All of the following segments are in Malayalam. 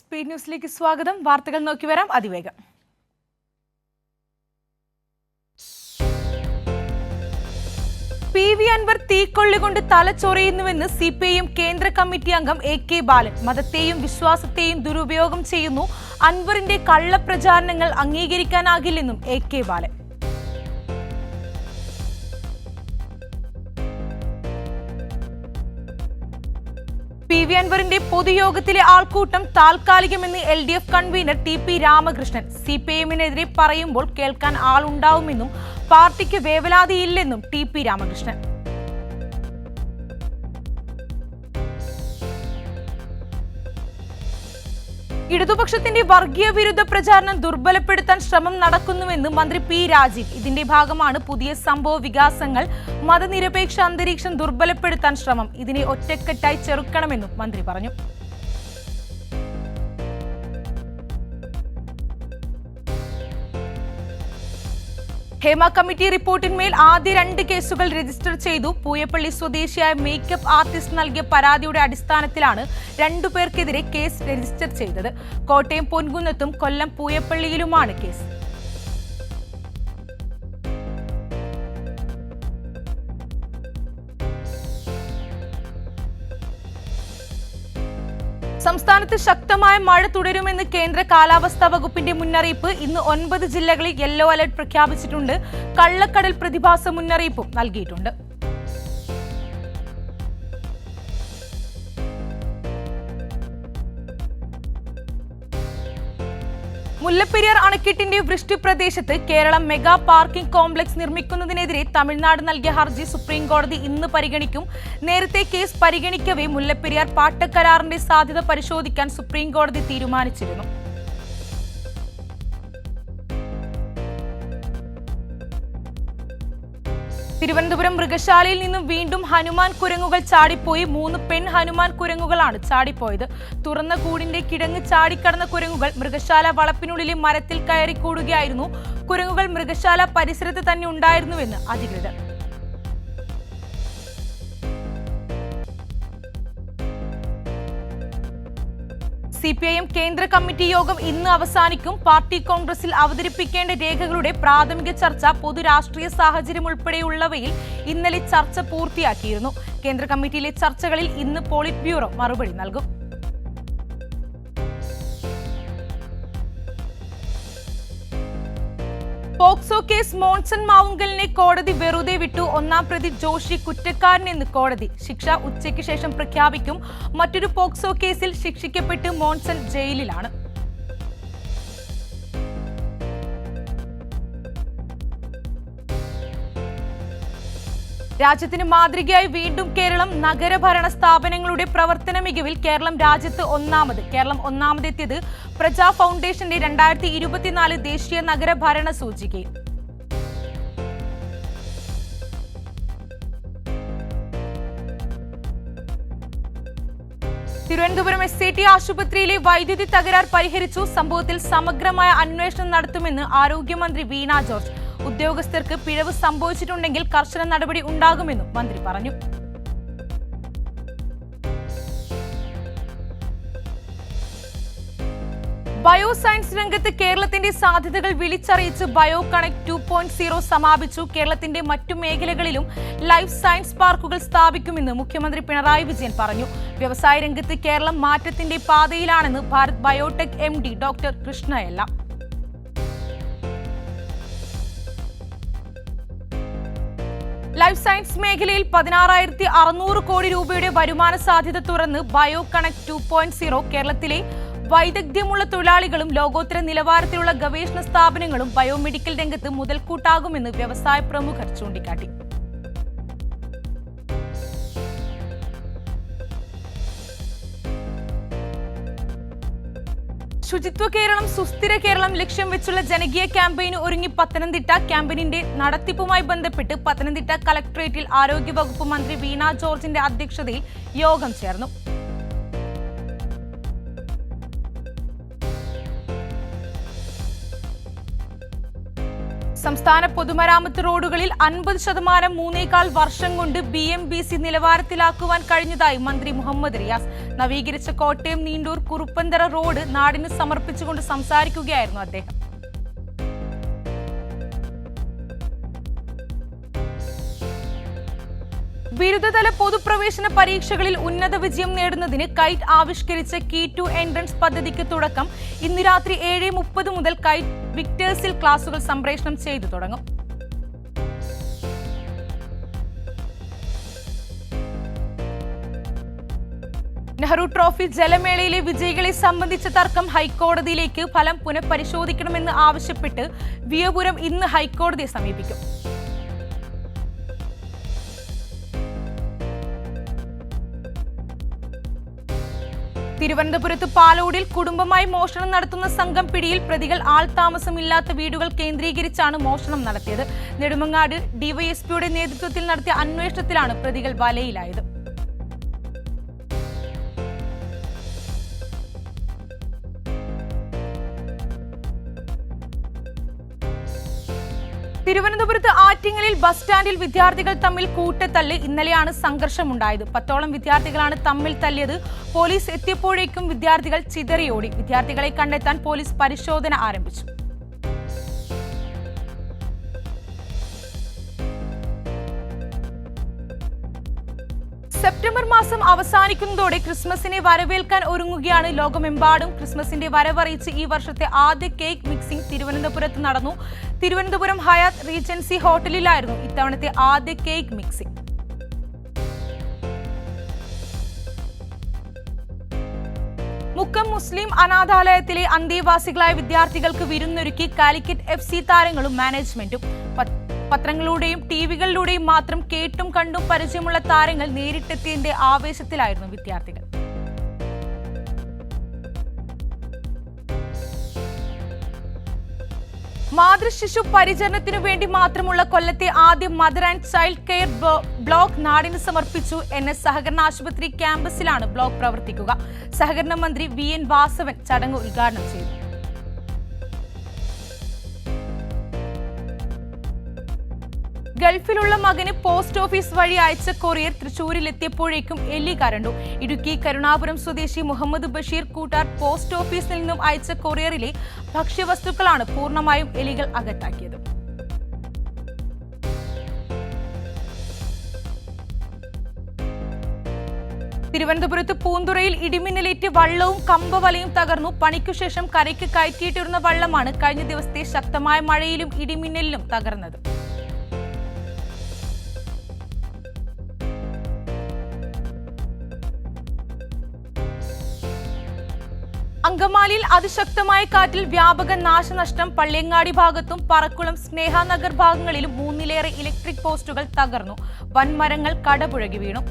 സ്പീഡ് ന്യൂസിലേക്ക് സ്വാഗതം. വാർത്തകൾ നോക്കി വരാം അതിവേഗം. പി.വി. അൻവർ തീക്കൊള്ളികൊണ്ട് തലച്ചൊറിയുന്നുവെന്ന് CPIM കേന്ദ്ര കമ്മിറ്റി അംഗം AK ബാലൻ. മതത്തെയും വിശ്വാസത്തെയും ദുരുപയോഗം ചെയ്യുന്നു. അൻവറിന്റെ കള്ളപ്രചാരണങ്ങൾ അംഗീകരിക്കാനാകില്ലെന്നും AK ബാലൻ. പി.വി. അൻവറിന്റെ പൊതുയോഗത്തിലെ ആൾക്കൂട്ടം താൽക്കാലികമെന്ന് LDF കൺവീനർ TP രാമകൃഷ്ണൻ. CPIMനെതിരെ പറയുമ്പോൾ കേൾക്കാൻ ആളുണ്ടാവുമെന്നും പാർട്ടിക്ക് വേവലാതിയില്ലെന്നും TP രാമകൃഷ്ണൻ. ഇടതുപക്ഷത്തിന്റെ വർഗീയ വിരുദ്ധ പ്രചാരണം ദുർബലപ്പെടുത്താൻ ശ്രമം നടക്കുന്നുവെന്ന് മന്ത്രി P. രാജീവ്. ഇതിന്റെ ഭാഗമാണ് പുതിയ സംഭവ വികാസങ്ങൾ. മതനിരപേക്ഷ അന്തരീക്ഷം ദുർബലപ്പെടുത്താൻ ശ്രമം. ഇതിനെ ഒറ്റക്കെട്ടായി ചെറുക്കണമെന്നും മന്ത്രി പറഞ്ഞു. ഹേമ കമ്മിറ്റി റിപ്പോർട്ടിന്മേൽ ആദ്യ 2 കേസുകൾ രജിസ്റ്റർ ചെയ്തു. പൂയപ്പള്ളി സ്വദേശിയായ മേക്കപ്പ് ആർട്ടിസ്റ്റ് നൽകിയ പരാതിയുടെ അടിസ്ഥാനത്തിലാണ് 2 പേർക്കെതിരെ കേസ് രജിസ്റ്റർ ചെയ്തത്. കോട്ടയം പൊൻകുന്നത്തും കൊല്ലം പൂയപ്പള്ളിയിലുമാണ് കേസ്. സംസ്ഥാനത്ത് ശക്തമായ മഴ തുടരുമെന്ന് കേന്ദ്ര കാലാവസ്ഥാ വകുപ്പിന്റെ മുന്നറിയിപ്പ്. ഇന്ന് 9 ജില്ലകളിൽ യെല്ലോ അലർട്ട് പ്രഖ്യാപിച്ചിട്ടുണ്ട്. കള്ളക്കടൽ പ്രതിഭാസ മുന്നറിയിപ്പും നൽകിയിട്ടുണ്ട്. മുല്ലപ്പെരിയാർ അണക്കെട്ടിന്റെ വൃഷ്ടി പ്രദേശത്ത് കേരളം മെഗാ പാർക്കിംഗ് കോംപ്ലക്സ് നിർമ്മിക്കുന്നതിനെതിരെ തമിഴ്നാട് നൽകിയ ഹർജി സുപ്രീം കോടതി ഇന്ന് പരിഗണിക്കും. നേരത്തെ കേസ് പരിഗണിക്കവേ മുല്ലപ്പെരിയാർ പാട്ടക്കരാറിന്റെ സാധ്യത പരിശോധിക്കാൻ സുപ്രീം കോടതി തീരുമാനിച്ചിരുന്നു. തിരുവനന്തപുരം മൃഗശാലയിൽ നിന്നും വീണ്ടും ഹനുമാൻ കുരങ്ങുകൾ ചാടിപ്പോയി. 3 പെൺ ഹനുമാൻ കുരങ്ങുകളാണ് ചാടിപ്പോയത്. തുറന്ന കൂടിന്റെ കിടങ്ങ് ചാടിക്കടന്ന കുരങ്ങുകൾ മൃഗശാല വളപ്പിനുള്ളിലെ മരത്തിൽ കയറിക്കൂടുകയായിരുന്നു. കുരങ്ങുകൾ മൃഗശാല പരിസരത്ത് തന്നെ ഉണ്ടായിരുന്നുവെന്ന് അധികൃതർ. CPIM കേന്ദ്ര കമ്മിറ്റി യോഗം ഇന്ന് അവസാനിക്കും. പാർട്ടി കോൺഗ്രസിൽ അവതരിപ്പിക്കേണ്ട രേഖകളുടെ പ്രാഥമിക ചർച്ച പൊതുരാഷ്ട്രീയ സാഹചര്യം ഉൾപ്പെടെയുള്ളവയിൽ ഇന്നലെ ചർച്ച പൂർത്തിയാക്കിയിരുന്നു. കേന്ദ്ര കമ്മിറ്റിയിലെ ചർച്ചകളിൽ ഇന്ന് പോളിറ്റ് ബ്യൂറോ മറുപടി നൽകും. പോക്സോ കേസ് മോൺസൺ മാവുങ്കലിനെ കോടതി വെറുതെ വിട്ടു. 1-ാം പ്രതി ജോഷി കുറ്റക്കാരനെന്ന് കോടതി. ശിക്ഷ ഉച്ചയ്ക്ക് ശേഷം പ്രഖ്യാപിക്കും. മറ്റൊരു പോക്സോ കേസിൽ ശിക്ഷിക്കപ്പെട്ട് മോൺസൺ ജയിലിലാണ്. രാജ്യത്തിന് മാതൃകയായി വീണ്ടും കേരളം. നഗരഭരണ സ്ഥാപനങ്ങളുടെ പ്രവർത്തന മികവിൽ കേരളം രാജ്യത്ത് ഒന്നാമത്. കേരളം ഒന്നാമതെത്തിയത് പ്രജാ ഫൗണ്ടേഷന്റെ 2024 ദേശീയ നഗരഭരണ സൂചികയിൽ. തിരുവനന്തപുരം SAT ആശുപത്രിയിലെ വൈദ്യുതി തകരാർ പരിഹരിച്ചു. സംഭവത്തിൽ സമഗ്രമായ അന്വേഷണം നടത്തുമെന്ന് ആരോഗ്യമന്ത്രി വീണ ജോർജ്. ഉദ്യോഗസ്ഥർക്ക് പിഴവ് സംഭവിച്ചിട്ടുണ്ടെങ്കിൽ കർശന നടപടി ഉണ്ടാകുമെന്നും മന്ത്രി പറഞ്ഞു. ബയോസയൻസ് രംഗത്ത് കേരളത്തിന്റെ സാധ്യതകൾ വിളിച്ചറിയിച്ച് ബയോ കണക്ട് 2.0 സമാപിച്ചു. കേരളത്തിന്റെ മറ്റു മേഖലകളിലും ലൈഫ് സയൻസ് പാർക്കുകൾ സ്ഥാപിക്കുമെന്ന് മുഖ്യമന്ത്രി പിണറായി വിജയൻ പറഞ്ഞു. വ്യവസായ രംഗത്ത് കേരളം മാറ്റത്തിന്റെ പാതയിലാണെന്ന് ഭാരത് ബയോടെക് MD ഡോക്ടർ കൃഷ്ണയല്ല. ലൈഫ് സയൻസ് മേഖലയിൽ 16,600 കോടി രൂപയുടെ വരുമാന സാധ്യത തുറന്ന് ബയോ കണക്ട് 2.0 കേരളത്തിലെ വൈദഗ്ധ്യമുള്ള തൊഴിലാളികളും ലോകോത്തര നിലവാരത്തിലുള്ള ഗവേഷണ സ്ഥാപനങ്ങളും ബയോമെഡിക്കൽ രംഗത്ത് മുതൽക്കൂട്ടാകുമെന്ന് വ്യവസായ പ്രമുഖർ ചൂണ്ടിക്കാട്ടി. ശുചിത്വ കേരളം സുസ്ഥിര കേരളം ലക്ഷ്യം വെച്ചുള്ള ജനകീയ ക്യാമ്പയിന് ഒരുങ്ങി പത്തനംതിട്ട. ക്യാമ്പയിനിന്റെ നടത്തിപ്പുമായി ബന്ധപ്പെട്ട് പത്തനംതിട്ട കളക്ടറേറ്റിൽ ആരോഗ്യവകുപ്പ് മന്ത്രി വീണ ജോർജിന്റെ അധ്യക്ഷതയിൽ യോഗം ചേർന്നു. സംസ്ഥാന പൊതുമരാമത്ത് റോഡുകളിൽ 50% 3.25 വർഷം കൊണ്ട് BMBC നിലവാരത്തിലാക്കുവാൻ കഴിഞ്ഞതായി മന്ത്രി മുഹമ്മദ് റിയാസ്. നവീകരിച്ച കോട്ടയം നീണ്ടൂർ കുറുപ്പന്തറ റോഡ് നാടിന് സമർപ്പിച്ചുകൊണ്ട് സംസാരിക്കുകയായിരുന്നു അദ്ദേഹം. ബിരുദതല പൊതുപ്രവേശന പരീക്ഷകളിൽ ഉന്നത വിജയം നേടുന്നതിന് കൈറ്റ് ആവിഷ്കരിച്ച കീ ടു എൻട്രൻസ് പദ്ധതിക്ക് തുടക്കം. ഇന്ന് രാത്രി 7:30 മുതൽ കൈറ്റ് വിക്ടേഴ്സിൽ ക്ലാസുകൾ സംപ്രേഷണം ചെയ്തു തുടങ്ങും. നെഹ്റു ട്രോഫി ജലമേളയിലെ വിജയികളെ സംബന്ധിച്ച തർക്കം ഹൈക്കോടതിയിലേക്ക്. ഫലം പുനഃപരിശോധിക്കണമെന്ന് ആവശ്യപ്പെട്ട് വിയപുരം ഇന്ന് ഹൈക്കോടതിയെ സമീപിക്കും. തിരുവനന്തപുരത്ത് പാലോടിൽ കുടുംബമായി മോഷണം നടത്തുന്ന സംഘം പിടിയിൽ. പ്രതികൾ ആൾതാമസമില്ലാത്ത വീടുകൾ കേന്ദ്രീകരിച്ചാണ് മോഷണം നടത്തിയത്. നെടുമങ്ങാട് ഡിവൈഎസ്പിയുടെ നേതൃത്വത്തിൽ നടത്തിയ അന്വേഷണത്തിലാണ് പ്രതികൾ വലയിലായത്. തിരുവനന്തപുരത്ത് ആറ്റിങ്ങലിൽ ബസ് സ്റ്റാൻഡിൽ വിദ്യാർത്ഥികൾ തമ്മിൽ കൂട്ടത്തല്ല്. ഇന്നലെയാണ് സംഘർഷമുണ്ടായത്. 10ഓളം വിദ്യാർത്ഥികളാണ് തമ്മിൽ തല്ലിയത്. പോലീസ് എത്തിയപ്പോഴേക്കും വിദ്യാർത്ഥികൾ ചിതറിയോടി. വിദ്യാർത്ഥികളെ കണ്ടെത്താൻ പോലീസ് പരിശോധന ആരംഭിച്ചു. സെപ്റ്റംബർ മാസം അവസാനിക്കുന്നതോടെ ക്രിസ്മസിനെ വരവേൽക്കാൻ ഒരുങ്ങുകയാണ് ലോകമെമ്പാടും. ക്രിസ്മസിന്റെ വരവറിയിച്ച് ഈ വർഷത്തെ ആദ്യ കേക്ക് മിക്സിംഗ് തിരുവനന്തപുരത്ത് നടന്നു. തിരുവനന്തപുരം ഹയാത്ത് റീജൻസി ഹോട്ടലിലായിരുന്നു ഇത്തവണത്തെ ആദ്യ കേക്ക് മിക്സിംഗ്. മുക്കം മുസ്ലിം അനാഥാലയത്തിലെ അന്തേവാസികളായ വിദ്യാർത്ഥികൾക്ക് വിരുന്നൊരുക്കി കാലിക്കറ്റ് FC താരങ്ങളും മാനേജ്മെന്റും. പത്രങ്ങളിലൂടെയും ടിവികളിലൂടെയും മാത്രം കേട്ടും കണ്ടും പരിചയമുള്ള താരങ്ങൾ നേരിട്ടെത്തിയതിന്റെ ആവേശത്തിലായിരുന്നു വിദ്യാർത്ഥികൾ. മാതൃശിശു പരിചരണത്തിനു വേണ്ടി മാത്രമുള്ള കൊല്ലത്തെ ആദ്യ mother and child care block നാടിന് സമർപ്പിച്ചു. NS സഹകരണ ആശുപത്രി ക്യാമ്പസിലാണ് ബ്ലോക്ക് പ്രവർത്തിക്കുക. സഹകരണ മന്ത്രി VN വാസവൻ ചടങ്ങ് ഉദ്ഘാടനം ചെയ്തു. ഗൾഫിലുള്ള മകന് പോസ്റ്റ് ഓഫീസ് വഴി അയച്ച കൊറിയർ തൃശൂരിലെത്തിയപ്പോഴേക്കും എലി കരണ്ടു. ഇടുക്കി കരുണാപുരം സ്വദേശി മുഹമ്മദ് ബഷീർ കൂട്ടാർ പോസ്റ്റ് ഓഫീസിൽ നിന്നും അയച്ച കൊറിയറിലെ ഭക്ഷ്യവസ്തുക്കളാണ് പൂർണ്ണമായും എലികൾ അകത്താക്കിയത്. തിരുവനന്തപുരത്ത് പൂന്തുറയിൽ ഇടിമിന്നലേറ്റ് വള്ളവും കമ്പവലയും തകർന്നു. പണിക്കുശേഷം കരയ്ക്ക് കയറ്റിയിട്ടിരുന്ന വള്ളമാണ് കഴിഞ്ഞ ദിവസത്തെ ശക്തമായ മഴയിലും ഇടിമിന്നലിലും തകർന്നത്. അങ്കമാലിയിൽ അതിശക്തമായ കാറ്റിൽ വ്യാപക നാശനഷ്ടം. പള്ളിയങ്ങാടി ഭാഗത്തും പറക്കുളം സ്നേഹനഗർ ഭാഗങ്ങളിലും 3-ലേറെ ഇലക്ട്രിക് പോസ്റ്റുകൾ തകർന്നു. വൻമരങ്ങൾ കടപുഴകി വീണു.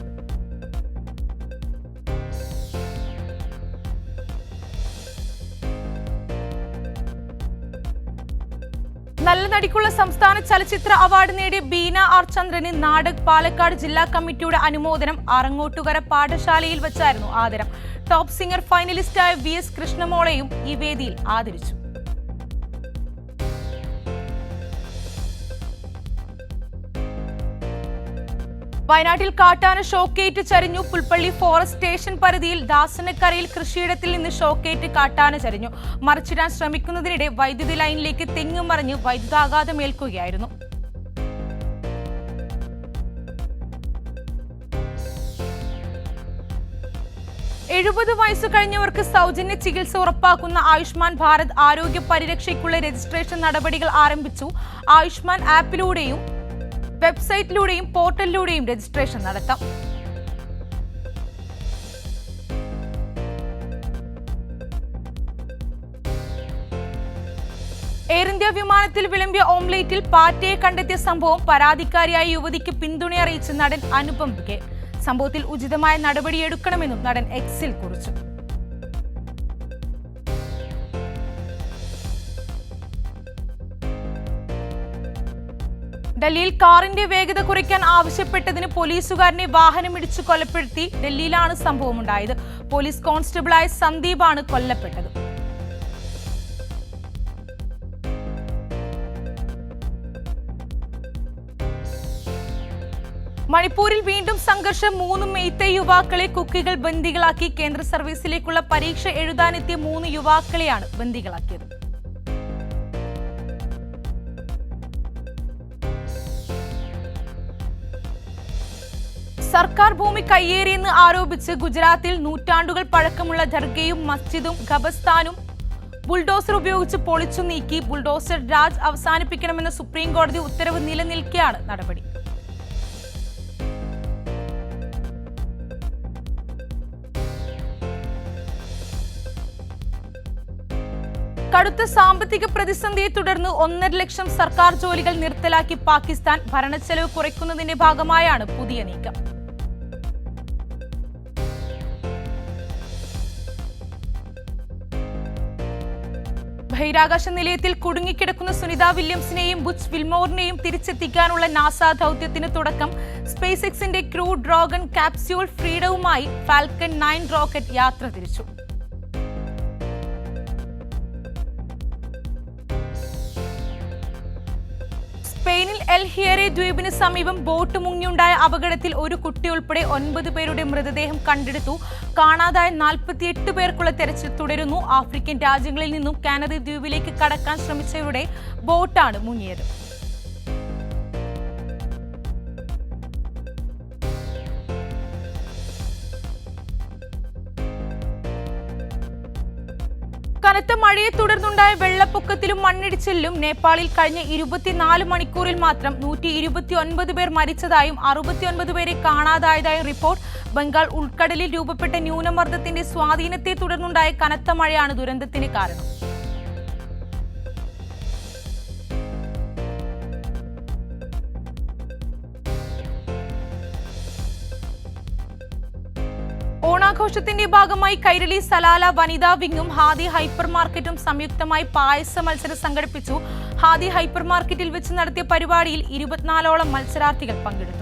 നല്ല നടിക്കുള്ള സംസ്ഥാന ചലച്ചിത്ര അവാർഡ് നേടിയ ബീന ആർ ചന്ദ്രന് നാടക് പാലക്കാട് ജില്ലാ കമ്മിറ്റിയുടെ അനുമോദനം. ആറങ്ങോട്ടുകര പാഠശാലയിൽ വെച്ചായിരുന്നു ആദരം. ടോപ്പ് സിംഗർ ഫൈനലിസ്റ്റായ VS കൃഷ്ണമോളെയും ഈ വേദിയിൽ ആദരിച്ചു. വയനാട്ടിൽ കാട്ടാന ഷോക്കേറ്റ് ചരിഞ്ഞു. പുൽപ്പള്ളി ഫോറസ്റ്റ് സ്റ്റേഷൻ പരിധിയിൽ ദാസനക്കരയിൽ കൃഷിയിടത്തിൽ നിന്ന് ഷോക്കേറ്റ് കാട്ടാന ചരിഞ്ഞു. മറിച്ചിടാൻ ശ്രമിക്കുന്നതിനിടെ വൈദ്യുതി ലൈനിലേക്ക് തെങ്ങ് മറിഞ്ഞ് വൈദ്യുതാഘാതമേൽക്കുകയായിരുന്നു. എഴുപത് വയസ്സ് കഴിഞ്ഞവർക്ക് സൗജന്യ ചികിത്സ ഉറപ്പാക്കുന്ന ആയുഷ്മാൻ ഭാരത് ആരോഗ്യ പരിരക്ഷയ്ക്കുള്ള രജിസ്ട്രേഷൻ നടപടികൾ ആരംഭിച്ചു. ആയുഷ്മാൻ ആപ്പിലൂടെയും വെബ്സൈറ്റിലൂടെയും പോർട്ടലിലൂടെയും രജിസ്ട്രേഷൻ നടത്താം. എയർ ഇന്ത്യ വിമാനത്തിൽ വിളമ്പിയ ഓംലേറ്റിൽ പാറ്റയെ കണ്ടെത്തിയ സംഭവം. പരാതിക്കാരിയായ യുവതിക്ക് പിന്തുണ അറിയിച്ച് നടൻ അനുപം ഖേർ. സംഭവത്തിൽ ഉചിതമായ നടപടിയെടുക്കണമെന്നും നടൻ എക്സിൽ കുറിച്ചു. ഡൽഹിയിൽ കാറിന്റെ വേഗത കുറയ്ക്കാൻ ആവശ്യപ്പെട്ടതിന് പോലീസുകാരനെ വാഹനമിടിച്ച് കൊലപ്പെടുത്തി. ഡൽഹിയിലാണ് സംഭവമുണ്ടായത്. പോലീസ് കോൺസ്റ്റബിളായ സന്ദീപാണ് കൊല്ലപ്പെട്ടത്. മണിപ്പൂരിൽ വീണ്ടും സംഘർഷം. 3 മെയ്തേയ് യുവാക്കളെ കുക്കികൾ ബന്ദികളാക്കി. കേന്ദ്ര സർവീസിലേക്കുള്ള പരീക്ഷ എഴുതാനെത്തിയ 3 യുവാക്കളെയാണ് ബന്ദികളാക്കിയത്. സർക്കാർ ഭൂമി കയ്യേറിയെന്ന് ആരോപിച്ച് ഗുജറാത്തിൽ നൂറ്റാണ്ടുകൾ പഴക്കമുള്ള ദർഗയും മസ്ജിദും ഖബർസ്ഥാനും ബുൾഡോസർ ഉപയോഗിച്ച് പൊളിച്ചു നീക്കി. ബുൾഡോസർ രാജ് അവസാനിപ്പിക്കണമെന്ന സുപ്രീം കോടതി ഉത്തരവ് നിലനിൽക്കെയാണ് നടപടി. കടുത്ത സാമ്പത്തിക പ്രതിസന്ധിയെ തുടർന്ന് 1.5 ലക്ഷം സർക്കാർ ജോലികൾ നിർത്തലാക്കി പാകിസ്ഥാൻ. ഭരണച്ചെലവ് കുറയ്ക്കുന്നതിന്റെ ഭാഗമായാണ് പുതിയ നീക്കം. ബഹിരാകാശ നിലയത്തിൽ കുടുങ്ങിക്കിടക്കുന്ന സുനിത വില്യംസിനെയും ബുച്ച് വിൽമോറിനെയും തിരിച്ചെത്തിക്കാനുള്ള നാസ ദൗത്യത്തിന് തുടക്കം. സ്പേസ് എക്സിന്റെ ക്രൂ ഡ്രാഗൺ കാപ്സ്യൂൾ ഫ്രീഡവുമായി ഫാൽക്കൺ 9 റോക്കറ്റ് യാത്ര തിരിച്ചു. സ്പെയിനിൽ എൽ ഹിയറെ ദ്വീപിന് സമീപം ബോട്ട് മുങ്ങിയുണ്ടായ അപകടത്തിൽ ഒരു കുട്ടി ഉൾപ്പെടെ 9 പേരുടെ മൃതദേഹം കണ്ടെടുത്തു. കാണാതായ 48 പേർക്കുള്ള തെരച്ചിൽ തുടരുന്നു. ആഫ്രിക്കൻ രാജ്യങ്ങളിൽ നിന്നും കാനറി ദ്വീപിലേക്ക് കടക്കാൻ ശ്രമിച്ചവരുടെ ബോട്ടാണ് മുങ്ങിയത്. കനത്ത മഴയെ തുടർന്നുണ്ടായ വെള്ളപ്പൊക്കത്തിലും മണ്ണിടിച്ചിലും നേപ്പാളിൽ കഴിഞ്ഞ 24 മണിക്കൂറിൽ മാത്രം 129 പേർ മരിച്ചതായും 69 പേരെ കാണാതായതായും റിപ്പോർട്ട്. ബംഗാൾ ഉൾക്കടലിൽ രൂപപ്പെട്ട ന്യൂനമർദ്ദത്തിന്റെ സ്വാധീനത്തെ തുടർന്നുണ്ടായ കനത്ത മഴയാണ് ദുരന്തത്തിന് കാരണം. ഓണാഘോഷത്തിന്റെ ഭാഗമായി കൈരളി സലാല വനിതാ വിങ്ങും ഹാദി ഹൈപ്പർ മാർക്കറ്റും സംയുക്തമായി പായസ മത്സരം സംഘടിപ്പിച്ചു. ഹാദി ഹൈപ്പർ മാർക്കറ്റിൽ വെച്ച് നടത്തിയ പരിപാടിയിൽ 24ഓളം മത്സരാർത്ഥികൾ പങ്കെടുത്തു.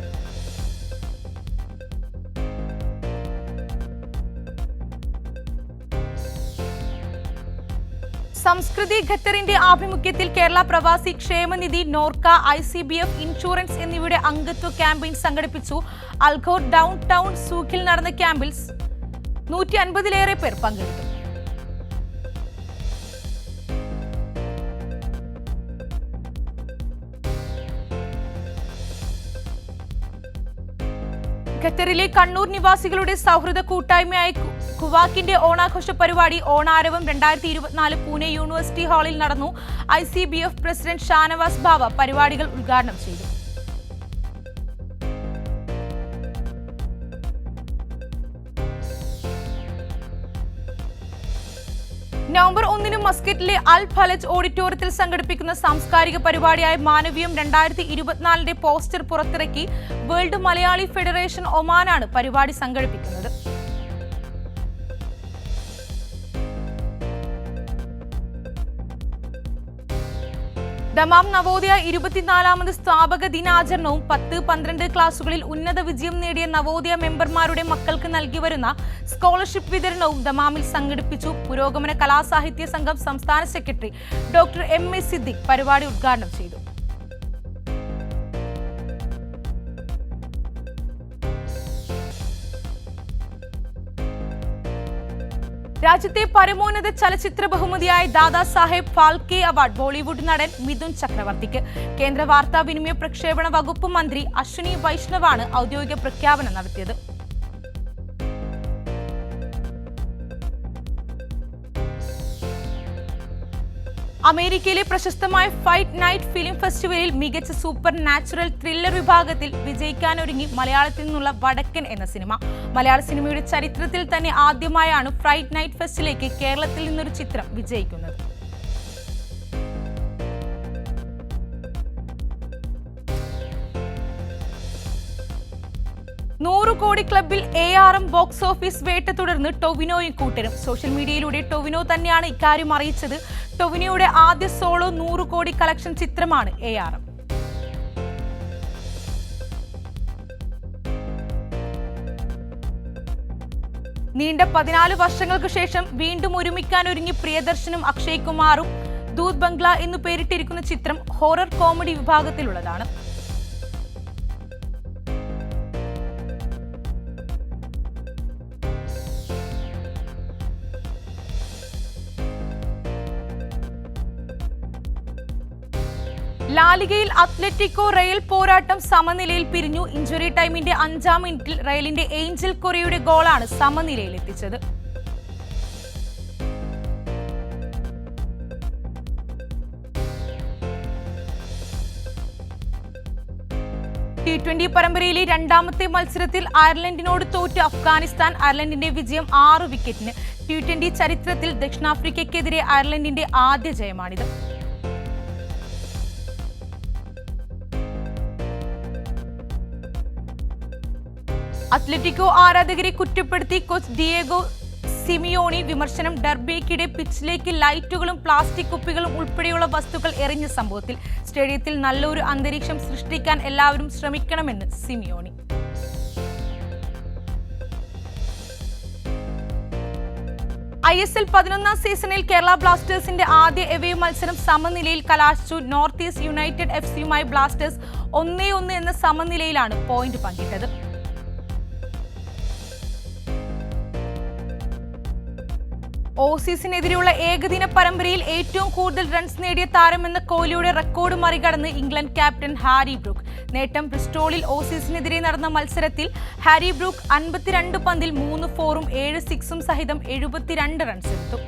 സംസ്കൃതി ഖത്തറിന്റെ ആഭിമുഖ്യത്തിൽ കേരള പ്രവാസി ക്ഷേമനിധി, നോർക്ക, ICBF ഇൻഷുറൻസ് എന്നിവയുടെ അംഗത്വ ക്യാമ്പയിൻ സംഘടിപ്പിച്ചു. അൽഖോർ ഡൗൺ ടൗൺ സൂഖിൽ നടന്ന ക്യാമ്പിൽ 150-ലേറെ പേർ പങ്കെടുത്തു. ഖത്തറിലെ കണ്ണൂർ നിവാസികളുടെ സൗഹൃദ കൂട്ടായ്മയായ കുവാക്കിന്റെ ഓണാഘോഷ പരിപാടി ഓണാരവം 2024 പൂനെ യൂണിവേഴ്സിറ്റി ഹാളിൽ നടന്നു. ICBF പ്രസിഡന്റ് ഷാനവാസ് ബാവ പരിപാടികൾ ഉദ്ഘാടനം ചെയ്തു. നവംബർ 1 മസ്കറ്റിലെ അൽ ഫലജ് ഓഡിറ്റോറിയത്തിൽ സംഘടിപ്പിക്കുന്ന സാംസ്കാരിക പരിപാടിയായ മാനവീയം 2024 പോസ്റ്റർ പുറത്തിറക്കി. വേൾഡ് മലയാളി ഫെഡറേഷൻ ഒമാനാണ് പരിപാടി സംഘടിപ്പിക്കുന്നത്. ദമാം നവോദയ 24ാമത് സ്ഥാപക ദിനാചരണവും 10-12 ക്ലാസുകളിൽ ഉന്നത വിജയം നേടിയ നവോദയ മെമ്പർമാരുടെ മക്കൾക്ക് നൽകി വരുന്ന സ്കോളർഷിപ്പ് വിതരണവും ദമാമിൽ സംഘടിപ്പിച്ചു. പുരോഗമന കലാസാഹിത്യ സംഘം സംസ്ഥാന സെക്രട്ടറി ഡോക്ടർ MA സിദ്ദിഖ് പരിപാടി ഉദ്ഘാടനം ചെയ്തു. രാജ്യത്തെ പരമോന്നത ചലച്ചിത്ര ബഹുമതിയായ ദാദാ സാഹേബ് ഫാൽക്കെ അവാർഡ് ബോളിവുഡ് നടൻ മിഥുൻ ചക്രവർത്തിക്ക്. കേന്ദ്ര വാർത്താവിനിമയ പ്രക്ഷേപണ വകുപ്പ് മന്ത്രി അശ്വിനി വൈഷ്ണവാണ് ഔദ്യോഗിക പ്രഖ്യാപനം നടത്തിയത്. അമേരിക്കയിലെ പ്രശസ്തമായ ഫൈറ്റ് നൈറ്റ് ഫിലിം ഫെസ്റ്റിവലിൽ മികച്ച സൂപ്പർ നാച്ചുറൽ ത്രില്ലർ വിഭാഗത്തിൽ വിജയിക്കാനൊരുങ്ങി മലയാളത്തിൽ നിന്നുള്ള വടക്കൻ എന്ന സിനിമ. മലയാള സിനിമയുടെ ചരിത്രത്തിൽ തന്നെ ആദ്യമായാണ് ഫൈറ്റ് നൈറ്റ് ഫെസ്റ്റിലേക്ക് കേരളത്തിൽ നിന്നൊരു ചിത്രം വിജയിക്കുന്നത്. $100 കോടി ക്ലബിൽ ARM ബോക്സ് ഓഫീസ് വേട്ട തുടർന്ന് ടൊവിനോയും കൂട്ടരും. സോഷ്യൽ മീഡിയയിലൂടെ ടൊവിനോ തന്നെയാണ് ഇക്കാര്യം അറിയിച്ചത്. ടൊവിനോയുടെ ആദ്യ സോളോ 100 കോടി കളക്ഷൻ ചിത്രമാണ് ARM. നീണ്ട 14 വർഷങ്ങൾക്ക് ശേഷം വീണ്ടും ഒരുമിക്കാനൊരുങ്ങി പ്രിയദർശനും അക്ഷയ് കുമാറും. ദൂത് ബംഗ്ല എന്നു പേരിട്ടിരിക്കുന്ന ചിത്രം ഹൊറർ കോമഡി വിഭാഗത്തിലുള്ളതാണ്. ലാലിഗയിൽ അത്ലറ്റിക്കോ റയൽ പോരാട്ടം സമനിലയിൽ പിരിഞ്ഞു. ഇഞ്ചുറി ടൈമിന്റെ 5-ാം മിനിറ്റിൽ റയലിന്റെ ഏഞ്ചൽ കൊറിയയുടെ ഗോളാണ് സമനിലയിൽ എത്തിച്ചത്. T20 പരമ്പരയിലെ രണ്ടാമത്തെ മത്സരത്തിൽ അയർലൻഡിനോട് തോറ്റ് അഫ്ഗാനിസ്ഥാൻ. അയർലൻഡിന്റെ വിജയം 6 വിക്കറ്റിന്. T20 ചരിത്രത്തിൽ ദക്ഷിണാഫ്രിക്കയ്ക്കെതിരെ അയർലൻഡിന്റെ ആദ്യ ജയമാണിത്. അത്ലറ്റിക്കോ ആരാധകരെ കുറ്റപ്പെടുത്തി കോച്ച് ഡിയേഗോ സിമിയോണി വിമർശനം. ഡർബിക്കിടെ പിച്ചിലേക്ക് ലൈറ്റുകളും പ്ലാസ്റ്റിക് കുപ്പികളും ഉൾപ്പെടെയുള്ള വസ്തുക്കൾ എറിഞ്ഞ സംഭവത്തിൽ സ്റ്റേഡിയത്തിൽ നല്ലൊരു അന്തരീക്ഷം സൃഷ്ടിക്കാൻ എല്ലാവരും ശ്രമിക്കണമെന്ന് സിമിയോണി. ISL 11-ാം സീസണിൽ കേരള ബ്ലാസ്റ്റേഴ്സിന്റെ ആദ്യ എവേ മത്സരം സമനിലയിൽ കലാശിച്ചു. നോർത്ത് ഈസ്റ്റ് യുണൈറ്റഡ് FC-യുമായി ബ്ലാസ്റ്റേഴ്സ് 1-1 എന്ന സമനിലയിലാണ് പോയിന്റ് പങ്കിട്ടത്. ഓസീസിനെതിരെയുള്ള ഏകദിന പരമ്പരയിൽ ഏറ്റവും കൂടുതൽ റൺസ് നേടിയ താരമെന്ന കോഹ്ലിയുടെ റെക്കോർഡ് മറികടന്ന് ഇംഗ്ലണ്ട് ക്യാപ്റ്റൻ ഹാരി ബ്രൂക്ക്. നേട്ടം. ബ്രിസ്റ്റോളിൽ ഓസീസിനെതിരെ നടന്ന മത്സരത്തിൽ ഹാരി ബ്രൂക്ക് 52 പന്തിൽ 3 4-ഉം 7 6-ഉം സഹിതം 72 റൺസ് എടുത്തു.